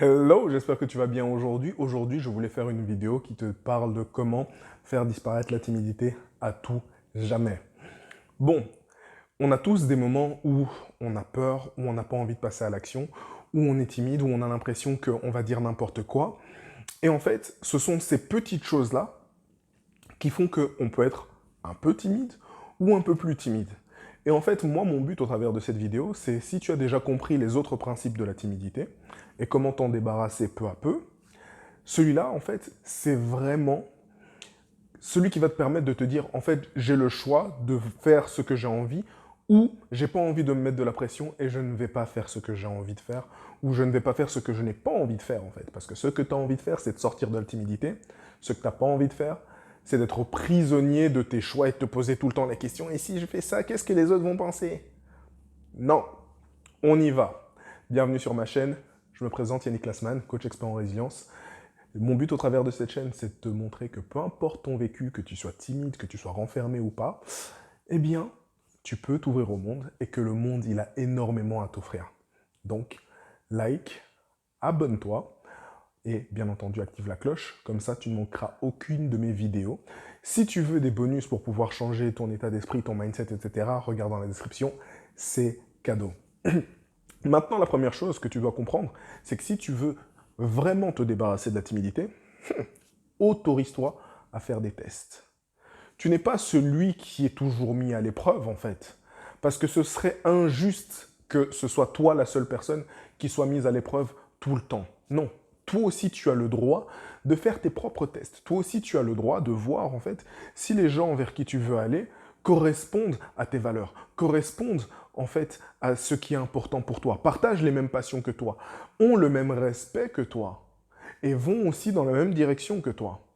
Hello, j'espère que tu vas bien aujourd'hui. Aujourd'hui, je voulais faire une vidéo qui te parle de comment faire disparaître la timidité à tout jamais. Bon, on a tous des moments où on a peur, où on n'a pas envie de passer à l'action, où on est timide, où on a l'impression qu'on va dire n'importe quoi. Et en fait, ce sont ces petites choses-là qui font qu'on peut être un peu timide ou un peu plus timide. Et en fait, moi, mon but au travers de cette vidéo, c'est si tu as déjà compris les autres principes de la timidité et comment t'en débarrasser peu à peu, celui-là, en fait, c'est vraiment celui qui va te permettre de te dire, en fait, j'ai le choix de faire ce que j'ai envie, ou j'ai pas envie de me mettre de la pression et je ne vais pas faire ce que j'ai envie de faire, ou je ne vais pas faire ce que je n'ai pas envie de faire, en fait. Parce que ce que tu as envie de faire, c'est de sortir de la timidité. Ce que tu n'as pas envie de faire, c'est d'être prisonnier de tes choix et de te poser tout le temps la question, et si je fais ça, qu'est-ce que les autres vont penser? Non, on y va. Bienvenue sur ma chaîne, je me présente Yannick Lassman, coach expert en résilience. Mon but au travers de cette chaîne, c'est de te montrer que peu importe ton vécu, que tu sois timide, que tu sois renfermé ou pas, eh bien, tu peux t'ouvrir au monde et que le monde, il a énormément à t'offrir. Donc, like, abonne-toi et bien entendu, active la cloche. Comme ça, tu ne manqueras aucune de mes vidéos. Si tu veux des bonus pour pouvoir changer ton état d'esprit, ton mindset, etc., regarde dans la description, c'est cadeau. Maintenant, la première chose que tu dois comprendre, c'est que si tu veux vraiment te débarrasser de la timidité, autorise-toi à faire des tests. Tu n'es pas celui qui est toujours mis à l'épreuve, en fait. Parce que ce serait injuste que ce soit toi la seule personne qui soit mise à l'épreuve tout le temps. Non. Toi aussi, tu as le droit de faire tes propres tests. Toi aussi, tu as le droit de voir, en fait, si les gens vers qui tu veux aller correspondent à tes valeurs, correspondent, en fait, à ce qui est important pour toi, partagent les mêmes passions que toi, ont le même respect que toi, et vont aussi dans la même direction que toi.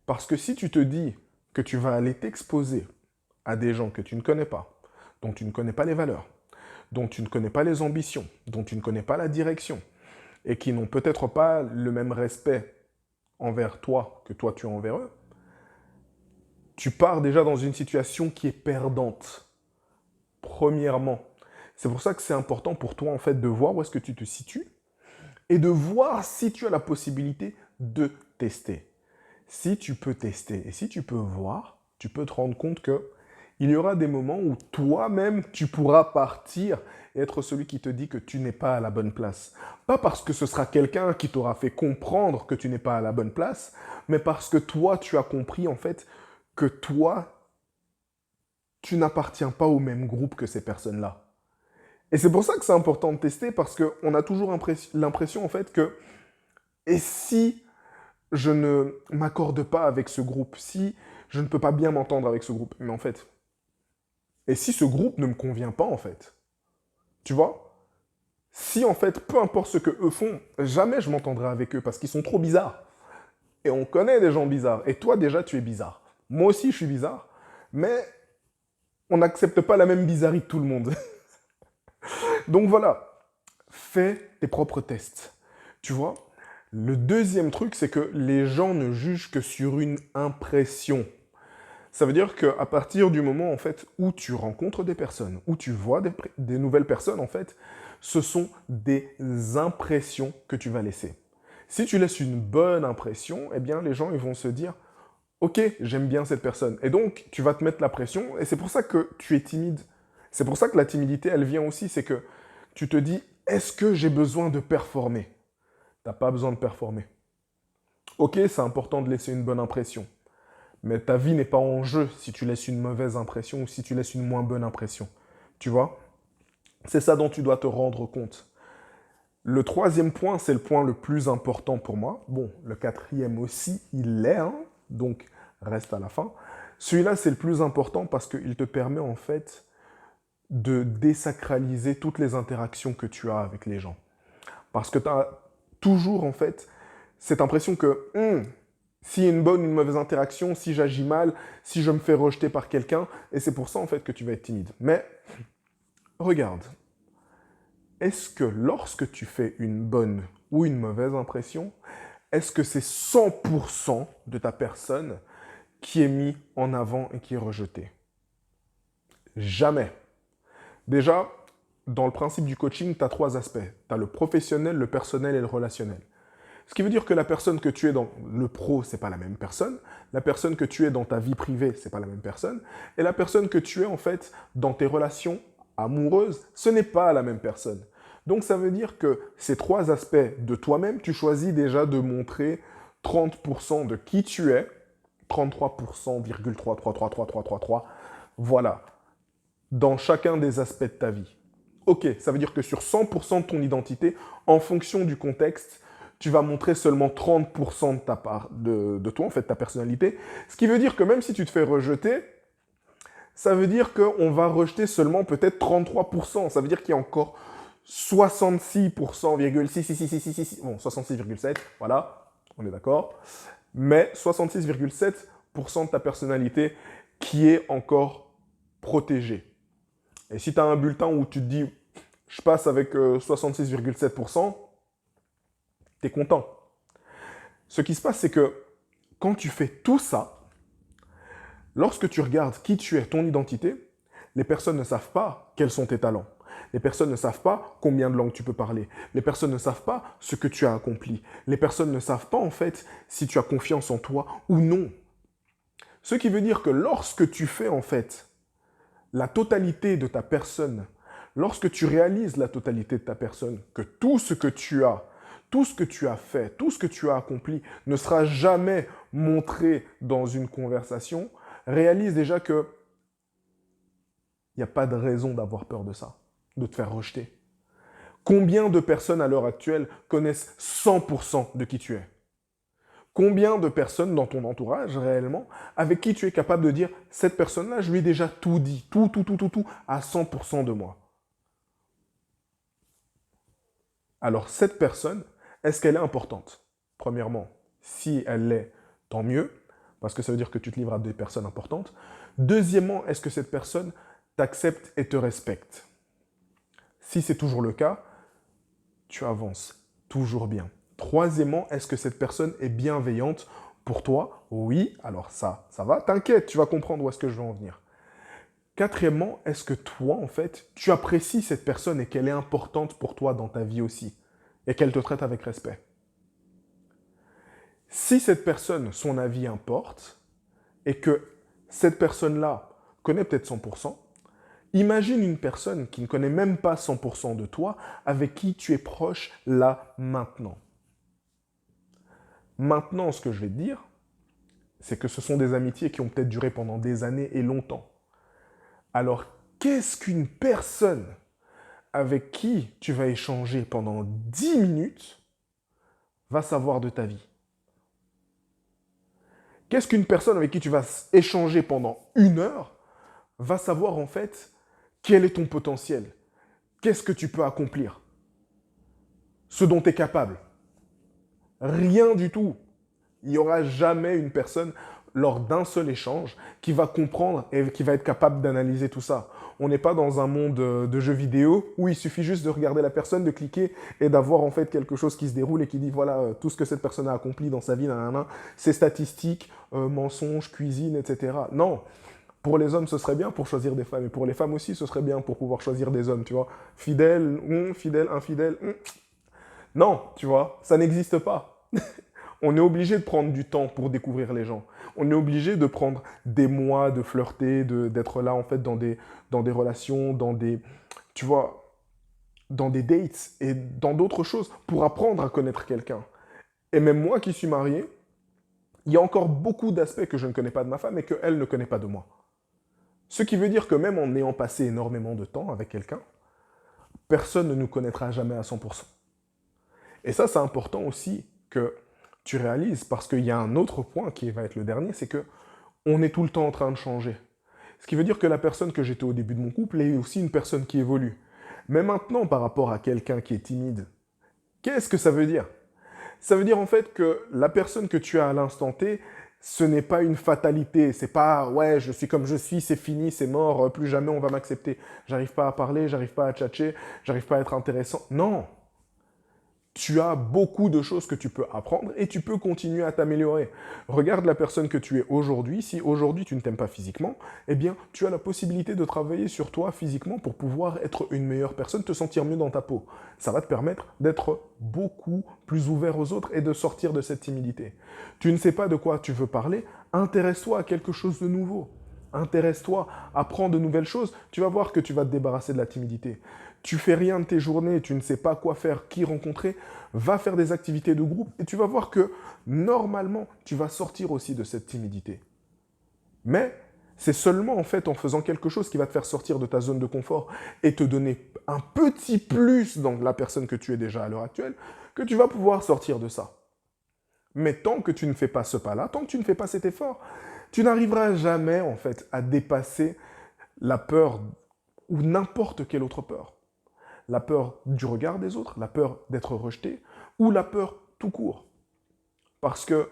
Parce que si tu te dis que tu vas aller t'exposer à des gens que tu ne connais pas, dont tu ne connais pas les valeurs, dont tu ne connais pas les ambitions, dont tu ne connais pas la direction, et qui n'ont peut-être pas le même respect envers toi que toi tu as envers eux, tu pars déjà dans une situation qui est perdante, premièrement. C'est pour ça que c'est important pour toi en fait de voir où est-ce que tu te situes et de voir si tu as la possibilité de tester. Si tu peux tester et si tu peux voir, tu peux te rendre compte que il y aura des moments où toi-même, tu pourras partir et être celui qui te dit que tu n'es pas à la bonne place. Pas parce que ce sera quelqu'un qui t'aura fait comprendre que tu n'es pas à la bonne place, mais parce que toi, tu as compris en fait que toi, tu n'appartiens pas au même groupe que ces personnes-là. Et c'est pour ça que c'est important de tester, parce qu'on a toujours l'impression en fait que, et si je ne m'accorde pas avec ce groupe, si je ne peux pas bien m'entendre avec ce groupe, mais en fait, et si ce groupe ne me convient pas en fait, tu vois? Si en fait, peu importe ce que eux font, jamais je m'entendrai avec eux parce qu'ils sont trop bizarres. Et on connaît des gens bizarres. Et toi déjà, tu es bizarre. Moi aussi, je suis bizarre. Mais on n'accepte pas la même bizarrerie de tout le monde. Donc voilà, fais tes propres tests. Tu vois? Le deuxième truc, c'est que les gens ne jugent que sur une impression. Ça veut dire qu'à partir du moment en fait où tu rencontres des personnes, où tu vois des nouvelles personnes en fait, ce sont des impressions que tu vas laisser. Si tu laisses une bonne impression, eh bien les gens ils vont se dire OK, j'aime bien cette personne. Et donc tu vas te mettre la pression et c'est pour ça que tu es timide. C'est pour ça que la timidité elle vient aussi, c'est que tu te dis est-ce que j'ai besoin de performer? T'as pas besoin de performer. OK, c'est important de laisser une bonne impression. Mais ta vie n'est pas en jeu si tu laisses une mauvaise impression ou si tu laisses une moins bonne impression. Tu vois? C'est ça dont tu dois te rendre compte. Le troisième point, c'est le point le plus important pour moi. Bon, le quatrième aussi, il l'est, hein, donc reste à la fin. Celui-là, c'est le plus important parce qu'il te permet en fait de désacraliser toutes les interactions que tu as avec les gens. Parce que tu as toujours en fait cette impression que s'il y a une bonne ou une mauvaise interaction, si j'agis mal, si je me fais rejeter par quelqu'un, et c'est pour ça en fait que tu vas être timide. Mais regarde, est-ce que lorsque tu fais une bonne ou une mauvaise impression, est-ce que c'est 100% de ta personne qui est mis en avant et qui est rejeté? Jamais. Déjà, dans le principe du coaching, tu as 3 aspects. Tu as le professionnel, le personnel et le relationnel. Ce qui veut dire que la personne que tu es dans le pro, c'est pas la même personne. La personne que tu es dans ta vie privée, c'est pas la même personne. Et la personne que tu es en fait dans tes relations amoureuses, ce n'est pas la même personne. Donc ça veut dire que ces 3 aspects de toi-même, tu choisis déjà de montrer 30% de qui tu es, 33,3333333, voilà, dans chacun des aspects de ta vie. Ok, ça veut dire que sur 100% de ton identité, en fonction du contexte, tu vas montrer seulement 30% de ta part, de toi, en fait, ta personnalité. Ce qui veut dire que même si tu te fais rejeter, ça veut dire qu'on va rejeter seulement peut-être 33%. Ça veut dire qu'il y a encore 66,66666, bon, 66,7, voilà, on est d'accord. Mais 66,7% de ta personnalité qui est encore protégée. Et si tu as un bulletin où tu te dis, je passe avec 66,7%, tu es content. Ce qui se passe, c'est que quand tu fais tout ça, lorsque tu regardes qui tu es, ton identité, les personnes ne savent pas quels sont tes talents. Les personnes ne savent pas combien de langues tu peux parler. Les personnes ne savent pas ce que tu as accompli. Les personnes ne savent pas, en fait, si tu as confiance en toi ou non. Ce qui veut dire que lorsque tu fais, en fait, la totalité de ta personne, lorsque tu réalises la totalité de ta personne, que tout ce que tu as, tout ce que tu as fait, tout ce que tu as accompli ne sera jamais montré dans une conversation, réalise déjà que il n'y a pas de raison d'avoir peur de ça, de te faire rejeter. Combien de personnes à l'heure actuelle connaissent 100% de qui tu es? Combien de personnes dans ton entourage réellement avec qui tu es capable de dire cette personne-là, je lui ai déjà tout dit, tout, à 100% de moi. Alors cette personne, est-ce qu'elle est importante? Premièrement, si elle l'est, tant mieux, parce que ça veut dire que tu te livres à des personnes importantes. Deuxièmement, est-ce que cette personne t'accepte et te respecte? Si c'est toujours le cas, tu avances toujours bien. Troisièmement, est-ce que cette personne est bienveillante pour toi? Oui, alors ça va. T'inquiète, tu vas comprendre où est-ce que je veux en venir. Quatrièmement, est-ce que toi, en fait, tu apprécies cette personne et qu'elle est importante pour toi dans ta vie aussi et qu'elle te traite avec respect? Si cette personne, son avis importe et que cette personne-là connaît peut-être 100%, imagine une personne qui ne connaît même pas 100% de toi, avec qui tu es proche là, maintenant. Maintenant, ce que je vais te dire, c'est que ce sont des amitiés qui ont peut-être duré pendant des années et longtemps. Alors, qu'est-ce qu'une personne avec qui tu vas échanger pendant 10 minutes va savoir de ta vie? Qu'est-ce qu'une personne avec qui tu vas échanger pendant 1 heure va savoir en fait quel est ton potentiel? Qu'est-ce que tu peux accomplir? Ce dont tu es capable? Rien du tout. Il n'y aura jamais une personne, lors d'un seul échange, qui va comprendre et qui va être capable d'analyser tout ça. On n'est pas dans un monde de jeux vidéo où il suffit juste de regarder la personne, de cliquer et d'avoir en fait quelque chose qui se déroule et qui dit voilà tout ce que cette personne a accompli dans sa vie, ses statistiques, mensonges, cuisine, etc. Non. Pour les hommes, ce serait bien pour choisir des femmes. Et pour les femmes aussi, ce serait bien pour pouvoir choisir des hommes, tu vois. Fidèle, fidèle, infidèle. Non, tu vois, ça n'existe pas. On est obligé de prendre du temps pour découvrir les gens. On est obligé de prendre des mois, de flirter, d'être là en fait dans des relations, tu vois, dans des dates et dans d'autres choses pour apprendre à connaître quelqu'un. Et même moi qui suis marié, il y a encore beaucoup d'aspects que je ne connais pas de ma femme et qu'elle ne connaît pas de moi. Ce qui veut dire que même en ayant passé énormément de temps avec quelqu'un, personne ne nous connaîtra jamais à 100%. Et ça, c'est important aussi que tu réalises, parce qu'il y a un autre point qui va être le dernier, c'est que on est tout le temps en train de changer. Ce qui veut dire que la personne que j'étais au début de mon couple est aussi une personne qui évolue. Mais maintenant, par rapport à quelqu'un qui est timide, qu'est-ce que ça veut dire? Ça veut dire en fait que la personne que tu as à l'instant T, ce n'est pas une fatalité. C'est pas, ouais, je suis comme je suis, c'est fini, c'est mort, plus jamais on va m'accepter. J'arrive pas à parler, j'arrive pas à tchatcher, j'arrive pas à être intéressant. Non. tu as beaucoup de choses que tu peux apprendre et tu peux continuer à t'améliorer. Regarde la personne que tu es aujourd'hui. Si aujourd'hui tu ne t'aimes pas physiquement, eh bien, tu as la possibilité de travailler sur toi physiquement pour pouvoir être une meilleure personne, te sentir mieux dans ta peau. Ça va te permettre d'être beaucoup plus ouvert aux autres et de sortir de cette timidité. Tu ne sais pas de quoi tu veux parler, intéresse-toi à quelque chose de nouveau. Intéresse-toi, apprends de nouvelles choses, tu vas voir que tu vas te débarrasser de la timidité. Tu fais rien de tes journées, tu ne sais pas quoi faire, qui rencontrer, va faire des activités de groupe et tu vas voir que normalement, tu vas sortir aussi de cette timidité. Mais c'est seulement en fait en faisant quelque chose qui va te faire sortir de ta zone de confort et te donner un petit plus dans la personne que tu es déjà à l'heure actuelle que tu vas pouvoir sortir de ça. Mais tant que tu ne fais pas ce pas-là, tant que tu ne fais pas cet effort, tu n'arriveras jamais en fait à dépasser la peur ou n'importe quelle autre peur. La peur du regard des autres, la peur d'être rejeté ou la peur tout court. Parce que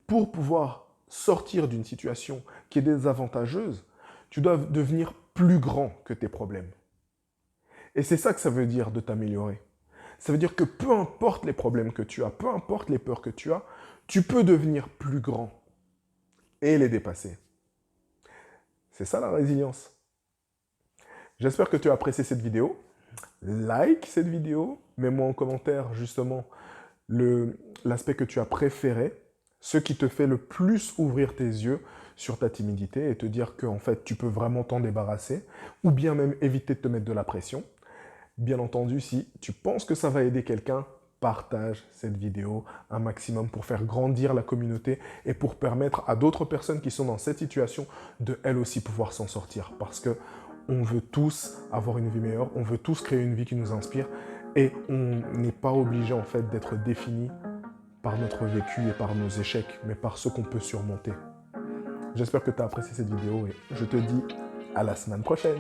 pour pouvoir sortir d'une situation qui est désavantageuse, tu dois devenir plus grand que tes problèmes. Et c'est ça que ça veut dire de t'améliorer. Ça veut dire que peu importe les problèmes que tu as, peu importe les peurs que tu as, tu peux devenir plus grand et les dépasser. C'est ça la résilience. J'espère que tu as apprécié cette vidéo. Like cette vidéo, mets-moi en commentaire justement l'aspect que tu as préféré, ce qui te fait le plus ouvrir tes yeux sur ta timidité et te dire que en fait tu peux vraiment t'en débarrasser ou bien même éviter de te mettre de la pression. Bien entendu, si tu penses que ça va aider quelqu'un, partage cette vidéo un maximum pour faire grandir la communauté et pour permettre à d'autres personnes qui sont dans cette situation de elles aussi pouvoir s'en sortir. Parce que on veut tous avoir une vie meilleure, on veut tous créer une vie qui nous inspire et on n'est pas obligé en fait d'être défini par notre vécu et par nos échecs, mais par ce qu'on peut surmonter. J'espère que tu as apprécié cette vidéo et je te dis à la semaine prochaine.